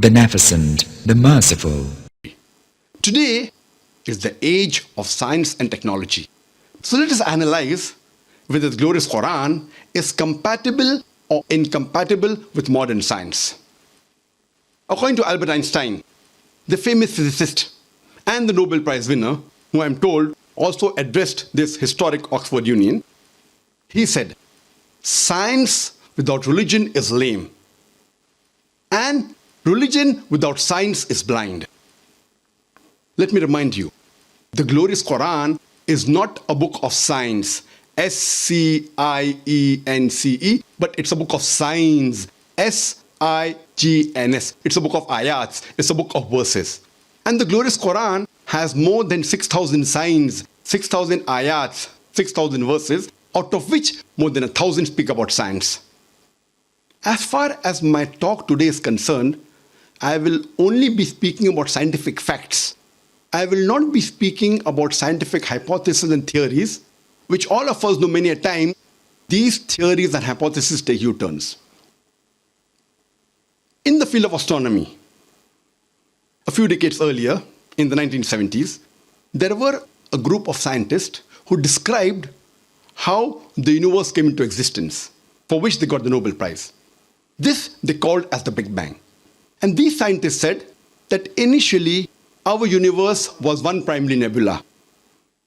beneficent, the merciful. Today is the age of science and technology. So let us analyze whether the glorious Quran is compatible or incompatible with modern science. According to Albert Einstein, the famous physicist and the Nobel Prize winner, who I'm told also addressed this historic Oxford Union, he said, "Science without religion is lame, and religion without science is blind." Let me remind you, the glorious Quran is not a book of science, S-C-I-E-N-C-E, but it's a book of signs, S-I-G-N-S. It's a book of ayats, it's a book of verses. And the glorious Quran has more than 6,000 signs, 6,000 ayats, 6,000 verses, out of which more than 1,000 speak about science. As far as my talk today is concerned, I will only be speaking about scientific facts. I will not be speaking about scientific hypotheses and theories, which all of us know many a time, these theories and hypotheses take U-turns. In the field of astronomy, a few decades earlier, in the 1970s, there were a group of scientists who described how the universe came into existence, for which they got the Nobel Prize. This they called as the Big Bang. And these scientists said that initially our universe was one primary nebula.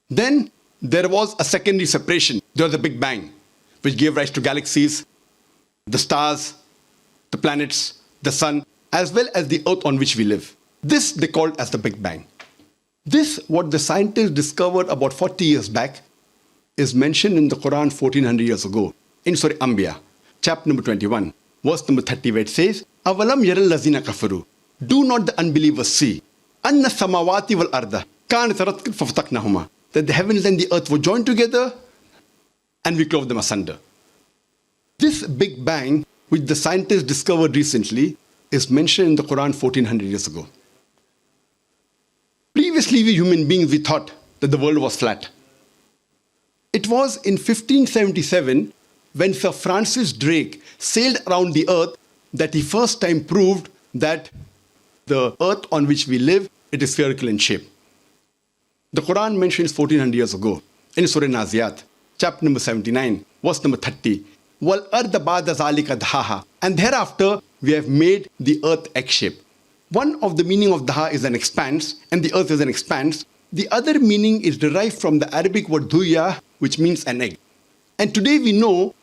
Then there was a secondary separation. There was the Big Bang, which gave rise to galaxies, the stars, the planets, the sun, as well as the earth on which we live. This they called as the Big Bang. This, what the scientists discovered about 40 years back, is mentioned in the Quran 1400 years ago, in Surah Anbiya, chapter number 21, verse number 30, where it says, "Avalam yaral lazina kafaru." Do not the unbelievers see? Anna samawati wal arda kanat ratqan fafataqnahuma. That the heavens and the earth were joined together and we clove them asunder. This Big Bang, which the scientists discovered recently, is mentioned in the Quran 1400 years ago. Previously, we human beings, we thought that the world was flat. It was in 1577 when Sir Francis Drake sailed around the earth that he first time proved that the earth on which we live, it is spherical in shape. The Quran mentions 1400 years ago in Surah Naziyat, chapter number 79, verse number 30, "Wal arda ba'da zalika dhaha." And thereafter, we have made the earth egg-shaped. One of the meaning of daha is an expanse, and the earth is an expanse. The other meaning is derived from the Arabic word dhuya, which means an egg. And today we know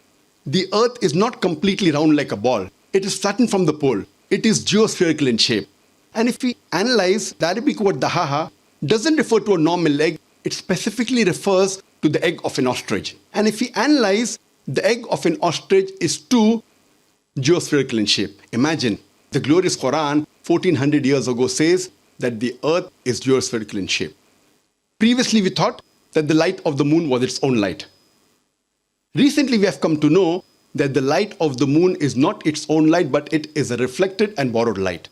the earth is not completely round like a ball. It is flattened from the pole. It is geospherical in shape. And if we analyze, the Arabic word dahaha doesn't refer to a normal egg. It specifically refers to the egg of an ostrich. And if we analyze, the egg of an ostrich is too geospherical in shape. Imagine, the glorious Quran 1400 years ago says that the earth is geospherical in shape. Previously, we thought that the light of the moon was its own light. Recently, we have come to know that the light of the moon is not its own light, but it is a reflected and borrowed light.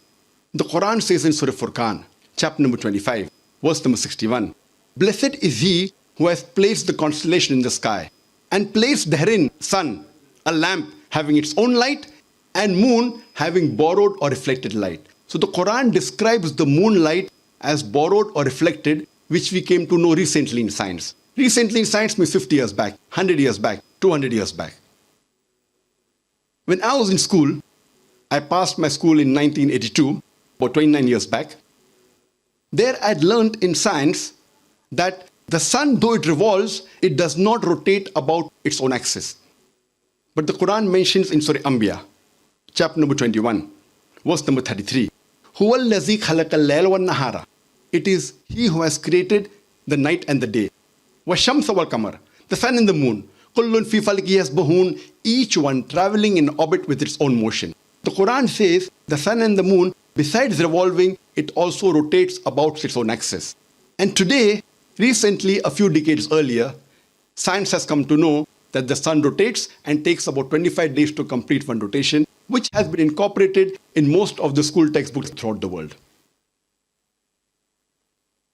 The Quran says in Surah Furqan, chapter number 25, verse number 61, "Blessed is he who has placed the constellation in the sky and placed therein sun, a lamp having its own light, and moon having borrowed or reflected light." So the Quran describes the moonlight as borrowed or reflected, which we came to know recently in science. Recently in science means 50 years back, 100 years back, 200 years back. When I was in school, I passed my school in 1982, about 29 years back. There I'd learned in science that the sun, though it revolves, it does not rotate about its own axis. But the Quran mentions in Surah Anbiya, chapter number 21, verse number 33, "Huwa allazi khalaqal layla wan nahara." It is he who has created the night and the day. "Washamsa wal qamar," the sun and the moon. "Kullun fi falki yasbahun," each one traveling in orbit with its own motion. The Quran says the sun and the moon, besides revolving, it also rotates about its own axis. And today, recently, a few decades earlier, science has come to know that the sun rotates and takes about 25 days to complete one rotation, which has been incorporated in most of the school textbooks throughout the world.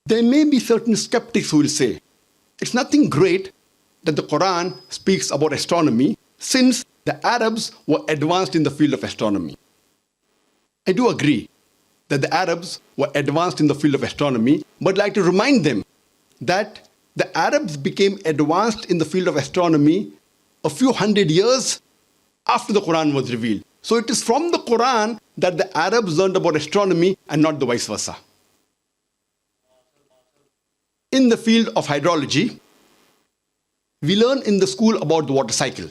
There may be certain skeptics who will say, it's nothing great that the Quran speaks about astronomy, since the Arabs were advanced in the field of astronomy. I do agree that the Arabs were advanced in the field of astronomy, but I'd like to remind them that the Arabs became advanced in the field of astronomy a few hundred years after the Quran was revealed. So it is from the Quran that the Arabs learned about astronomy and not the vice versa. In the field of hydrology, we learn in the school about the water cycle.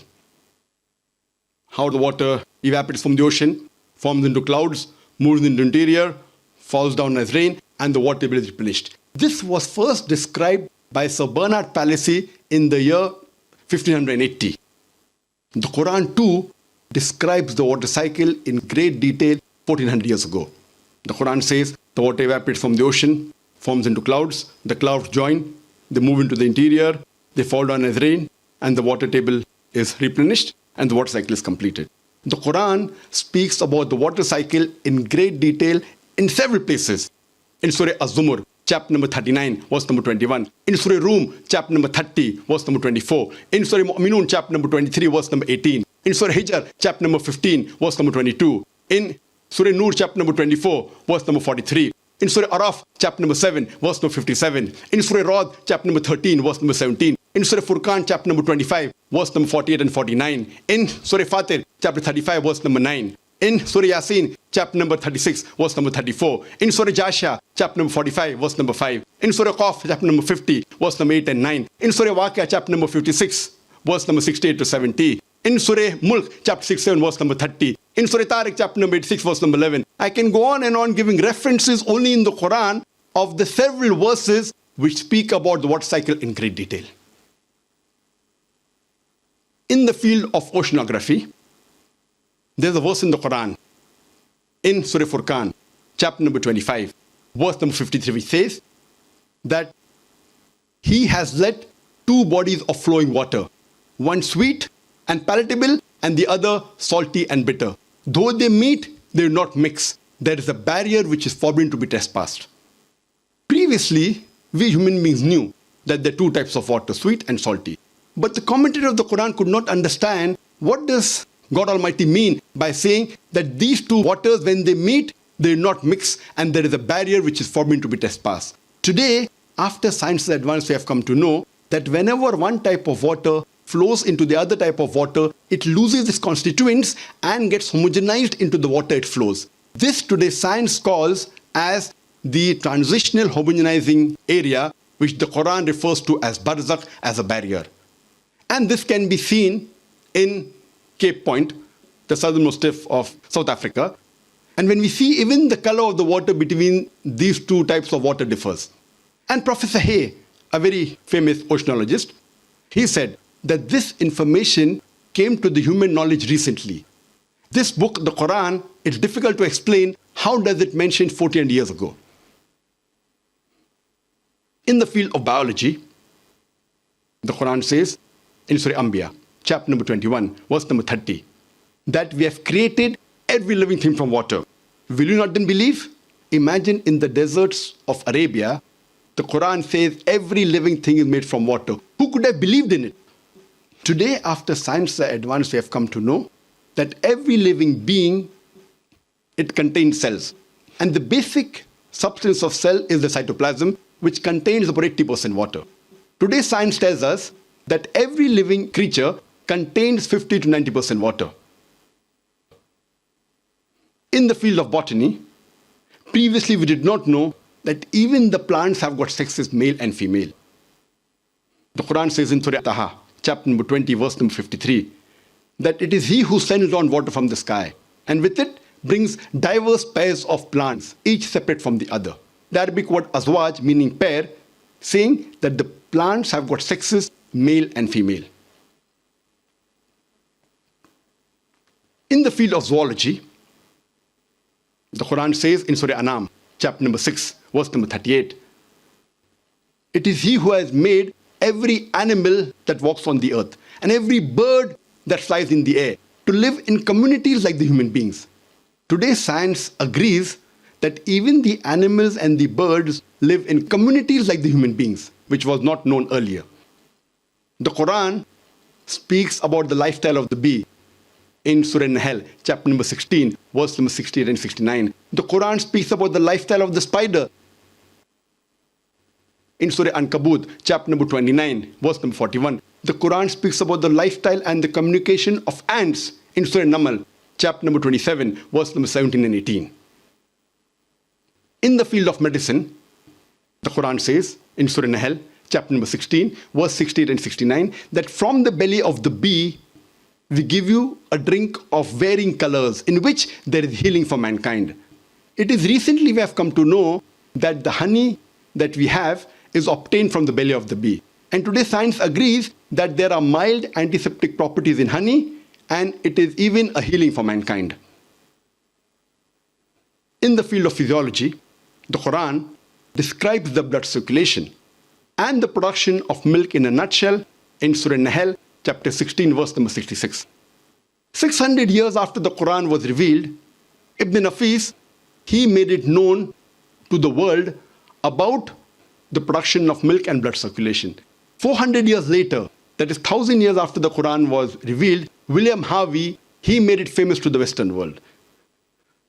How the water evaporates from the ocean, forms into clouds, moves into the interior, falls down as rain, and the water table is replenished. This was first described by Sir Bernard Palissy in the year 1580. The Quran too describes the water cycle in great detail 1400 years ago. The Quran says the water evaporates from the ocean, forms into clouds, the clouds join, they move into the interior, they fall down as rain, and the water table is replenished and the water cycle is completed. The Quran speaks about the water cycle in great detail in several places. In Surah Az-Zumur, chapter number 39, verse number 21. In Surah Rum, chapter number 30, verse number 24. In Surah Mu'minun, chapter number 23, verse number 18. In Surah Hijr, chapter number 15, verse number 22. In Surah Nur, chapter number 24, verse number 43. In Surah Araf, chapter number 7, verse number 57. In Surah Rad, chapter number 13, verse number 17. In Surah Furqan, chapter number 25, verse number 48 and 49. In Surah Fatir, chapter 35, verse number 9. In Surah Yasin, chapter number 36, verse number 34. In Surah Jasha, chapter number 45, verse number 5. In Surah Qaf, chapter number 50, verse number 8 and 9. In Surah Waqia, chapter number 56, verse number 68 to 70. In Surah Mulk, chapter 67, verse number 30. In Surah Tariq, chapter number 86, verse number 11. I can go on and on giving references only in the Quran of the several verses which speak about the water cycle in great detail. In the field of oceanography, there's a verse in the Quran, in Surah Furqan, chapter number 25, verse number 53, which says that He has let two bodies of flowing water, one sweet and palatable, and the other salty and bitter. Though they meet, they do not mix. There is a barrier which is forbidden to be trespassed. Previously, we human beings knew that there are two types of water, sweet and salty. But the commentator of the Quran could not understand what does God Almighty mean by saying that these two waters, when they meet, they do not mix, and there is a barrier which is forbidden to be trespassed. Today, after science advance, we have come to know that whenever one type of water flows into the other type of water, it loses its constituents and gets homogenized into the water it flows. This today science calls as the transitional homogenizing area, which the Quran refers to as barzakh, as a barrier. And this can be seen in Cape Point, the southernmost tip of South Africa. And when we see even the color of the water between these two types of water differs. And Professor Hay, a very famous oceanologist, he said that this information came to the human knowledge recently. This book, the Quran, it's difficult to explain how does it mention 14 years ago. In the field of biology, the Quran says in Surah Anbiya, chapter number 21, verse number 30, that we have created every living thing from water. Will you not then believe? Imagine in the deserts of Arabia, the Quran says every living thing is made from water. Who could have believed in it? Today, after science advanced, we have come to know that every living being, it contains cells. And the basic substance of cell is the cytoplasm, which contains about 80% water. Today, science tells us that every living creature contains 50 to 90% water. In the field of botany, previously we did not know that even the plants have got sexes, male and female. The Quran says in Surah Taha, chapter number 20, verse number 53, that it is He who sends down water from the sky, and with it brings diverse pairs of plants, each separate from the other. The Arabic word azwaj, meaning pair, saying that the plants have got sexes, male and female. In the field of zoology, the Quran says in Surah Anam, chapter number 6, verse number 38, it is He who has made every animal that walks on the earth and every bird that flies in the air to live in communities like the human beings. Today, science agrees that even the animals and the birds live in communities like the human beings, which was not known earlier. The Quran speaks about the lifestyle of the bee, in Surah Nahl, chapter number 16, verse number 68 and 69. The Quran speaks about the lifestyle of the spider in Surah Ankabut, chapter number 29, verse number 41. The Quran speaks about the lifestyle and the communication of ants in Surah Namal, chapter number 27, verse number 17 and 18. In the field of medicine, the Quran says in Surah Nahl, chapter number 16, verse 68 and 69, that from the belly of the bee, we give you a drink of varying colors in which there is healing for mankind. It is recently we have come to know that the honey that we have is obtained from the belly of the bee. And today science agrees that there are mild antiseptic properties in honey and it is even a healing for mankind. In the field of physiology, the Quran describes the blood circulation and the production of milk in a nutshell in Surah Nahl, chapter 16, verse number 66. 600 years after the Quran was revealed, Ibn Nafis, he made it known to the world about the production of milk and blood circulation. 400 years later, that is 1,000 years after the Quran was revealed, William Harvey, he made it famous to the Western world.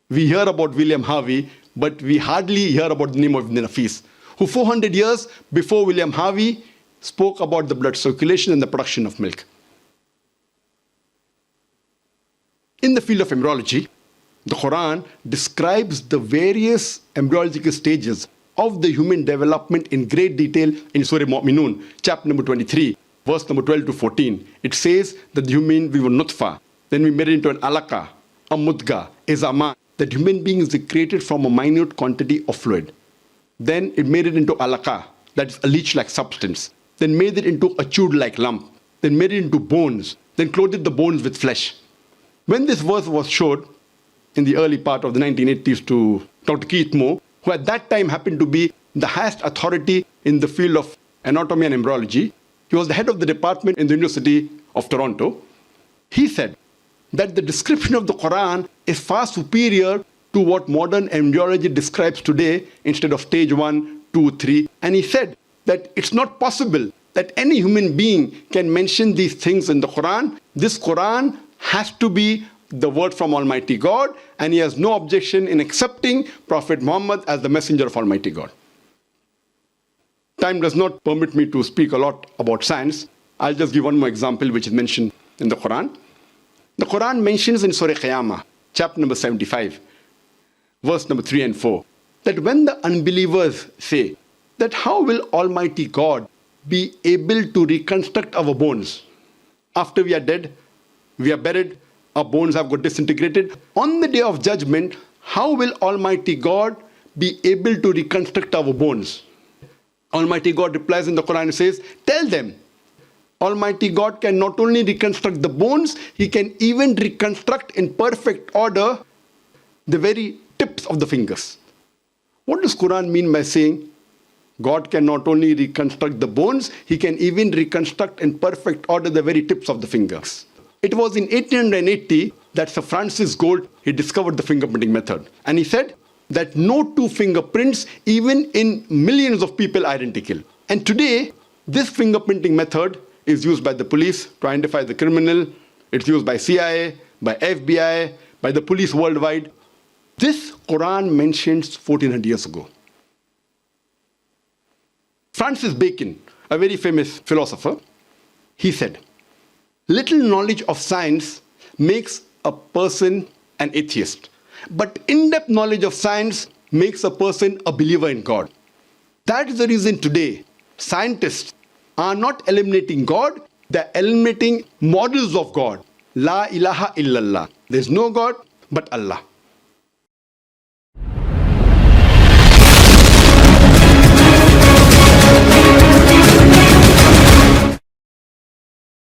We hear about William Harvey, but we hardly hear about the name of Ibn Nafis, who 400 years before William Harvey spoke about the blood circulation and the production of milk. In the field of embryology, the Quran describes the various embryological stages of the human development in great detail in Surah Mu'minun, chapter number 23, verse number 12 to 14. It says that the human we were nutfa, then we made it into an alaka, a mudga, a zaman, that human beings are created from a minute quantity of fluid. Then it made it into alaka, that is a leech-like substance. Then made it into a chewed-like lump. Then made it into bones. Then clothed the bones with flesh. When this verse was showed in the early part of the 1980s to Dr. Keith Moore, who at that time happened to be the highest authority in the field of anatomy and embryology, he was the head of the department in the University of Toronto, he said that the description of the Quran is far superior to what modern embryology describes today instead of stage 1, 2, 3. And he said that it's not possible that any human being can mention these things in the Quran. This Quran has to be the word from Almighty God, and he has no objection in accepting Prophet Muhammad as the messenger of Almighty God. Time does not permit me to speak a lot about science. I'll just give one more example which is mentioned in the Quran. The Quran mentions in Surah Qiyamah, chapter number 75, verse number 3 and 4, that when the unbelievers say that how will Almighty God be able to reconstruct our bones after we are dead, we are buried, our bones have got disintegrated. On the day of judgment, how will Almighty God be able to reconstruct our bones? Almighty God replies in the Quran and says, tell them, Almighty God can not only reconstruct the bones, he can even reconstruct in perfect order the very tips of the fingers. What does Quran mean by saying God can not only reconstruct the bones, he can even reconstruct in perfect order the very tips of the fingers? It was in 1880 that Sir Francis Gould, he discovered the fingerprinting method. And he said that no two fingerprints, even in millions of people, are identical. And today, this fingerprinting method is used by the police to identify the criminal. It's used by CIA, by FBI, by the police worldwide. This Quran mentions 1400 years ago. Francis Bacon, a very famous philosopher, he said, little knowledge of science makes a person an atheist, but in-depth knowledge of science makes a person a believer in God. That is the reason today scientists are not eliminating God, they're eliminating models of God. La ilaha illallah. There's no God but Allah.